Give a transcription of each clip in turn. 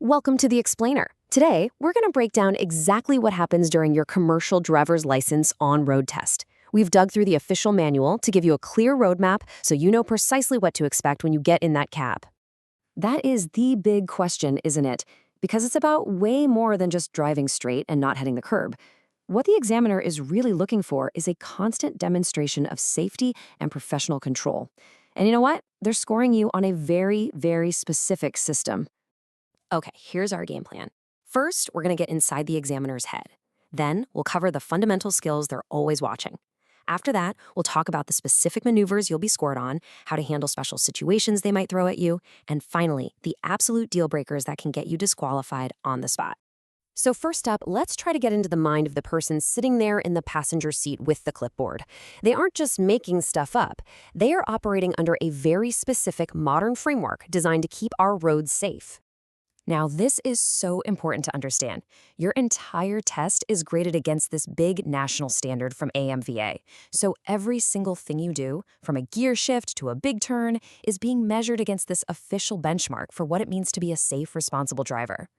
Welcome to the Explainer. Today, we're going to break down exactly what happens during your commercial driver's license on-road test. We've dug through the official manual to give you a clear roadmap so you know precisely what to expect when you get in that cab. That is the big question, isn't it? Because it's about way more than just driving straight and not hitting the curb. What the examiner is really looking for is a constant demonstration of safety and professional control. And you know what? They're scoring you on a very, very specific system. Okay, here's our game plan. First, we're going to get inside the examiner's head. Then, we'll cover the fundamental skills they're always watching. After that, we'll talk about the specific maneuvers you'll be scored on, how to handle special situations they might throw at you, and finally, the absolute deal breakers that can get you disqualified on the spot. So first up, let's try to get into the mind of the person sitting there in the passenger seat with the clipboard. They aren't just making stuff up. They are operating under a very specific modern framework designed to keep our roads safe. Now, this is so important to understand. Your entire test is graded against this big national standard from AMVA. So every single thing you do, from a gear shift to a big turn, is being measured against this official benchmark for what it means to be a safe, responsible driver.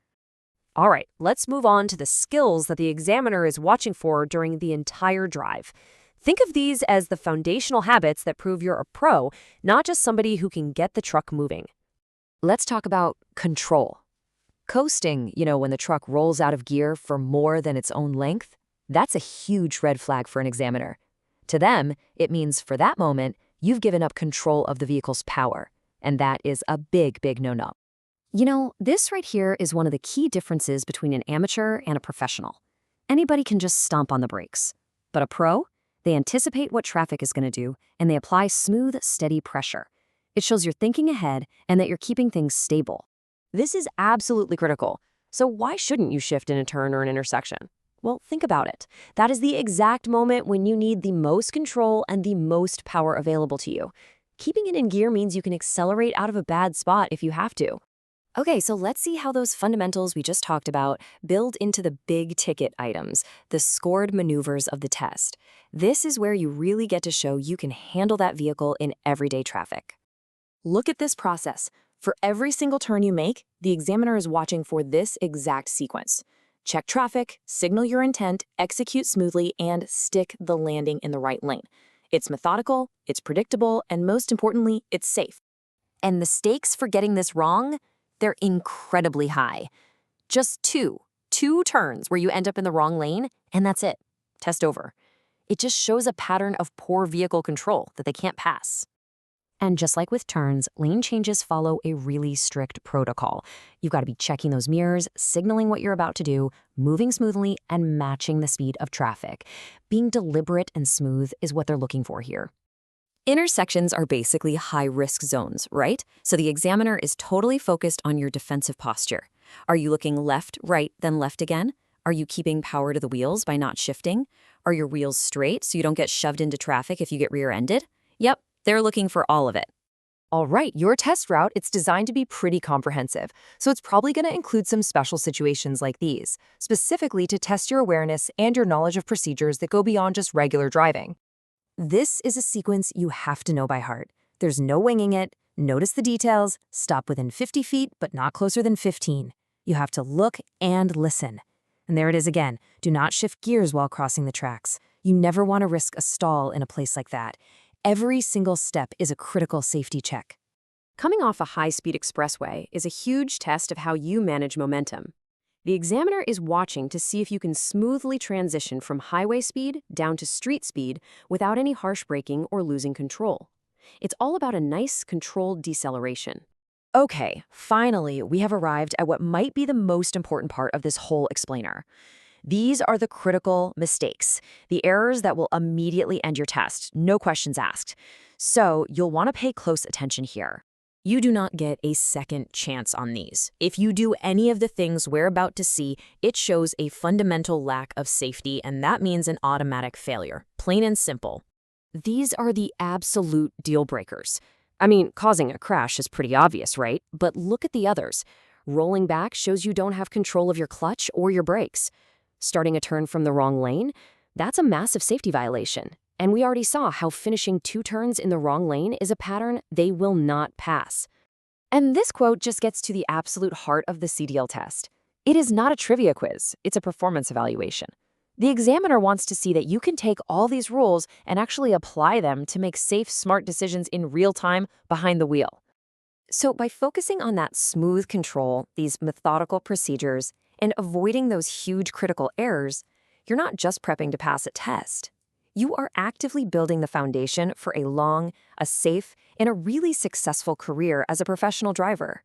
All right, let's move on to the skills that the examiner is watching for during the entire drive. Think of these as the foundational habits that prove you're a pro, not just somebody who can get the truck moving. Let's talk about control. Coasting, when the truck rolls out of gear for more than its own length, that's a huge red flag for an examiner. To them, it means for that moment, you've given up control of the vehicle's power, and that is a big, big no-no. This right here is one of the key differences between an amateur and a professional. Anybody can just stomp on the brakes. But a pro, they anticipate what traffic is going to do, and they apply smooth, steady pressure. It shows you're thinking ahead and that you're keeping things stable. This is absolutely critical. So why shouldn't you shift in a turn or an intersection? Well, think about it. That is the exact moment when you need the most control and the most power available to you. Keeping it in gear means you can accelerate out of a bad spot if you have to. Okay, so let's see how those fundamentals we just talked about build into the big ticket items, the scored maneuvers of the test. This is where you really get to show you can handle that vehicle in everyday traffic. Look at this process. For every single turn you make, the examiner is watching for this exact sequence. Check traffic, signal your intent, execute smoothly, and stick the landing in the right lane. It's methodical, it's predictable, and most importantly, it's safe. And the stakes for getting this wrong? They're incredibly high. Just two turns where you end up in the wrong lane, and that's it. Test over. It just shows a pattern of poor vehicle control that they can't pass. And just like with turns, lane changes follow a really strict protocol. You've got to be checking those mirrors, signaling what you're about to do, moving smoothly, and matching the speed of traffic. Being deliberate and smooth is what they're looking for here. Intersections are basically high-risk zones, right? So the examiner is totally focused on your defensive posture. Are you looking left, right, then left again? Are you keeping power to the wheels by not shifting? Are your wheels straight so you don't get shoved into traffic if you get rear-ended? Yep. They're looking for all of it. All right, your test route, it's designed to be pretty comprehensive, so it's probably going to include some special situations like these, specifically to test your awareness and your knowledge of procedures that go beyond just regular driving. This is a sequence you have to know by heart. There's no winging it. Notice the details. Stop within 50 feet, but not closer than 15. You have to look and listen. And there it is again. Do not shift gears while crossing the tracks. You never want to risk a stall in a place like that. Every single step is a critical safety check. Coming off a high-speed expressway is a huge test of how you manage momentum. The examiner is watching to see if you can smoothly transition from highway speed down to street speed without any harsh braking or losing control. It's all about a nice, controlled deceleration. Okay, finally, we have arrived at what might be the most important part of this whole explainer. These are the critical mistakes, the errors that will immediately end your test, no questions asked. So you'll want to pay close attention here. You do not get a second chance on these. If you do any of the things we're about to see, it shows a fundamental lack of safety, and that means an automatic failure, plain and simple. These are the absolute deal breakers. I mean, causing a crash is pretty obvious, right? But look at the others. Rolling back shows you don't have control of your clutch or your brakes. Starting a turn from the wrong lane, that's a massive safety violation. And we already saw how finishing 2 turns in the wrong lane is a pattern they will not pass. And this quote just gets to the absolute heart of the CDL test. It is not a trivia quiz, it's a performance evaluation. The examiner wants to see that you can take all these rules and actually apply them to make safe, smart decisions in real time behind the wheel. So, by focusing on that smooth control, these methodical procedures, and avoiding those huge critical errors, you're not just prepping to pass a test. You are actively building the foundation for a long, a safe, and a really successful career as a professional driver.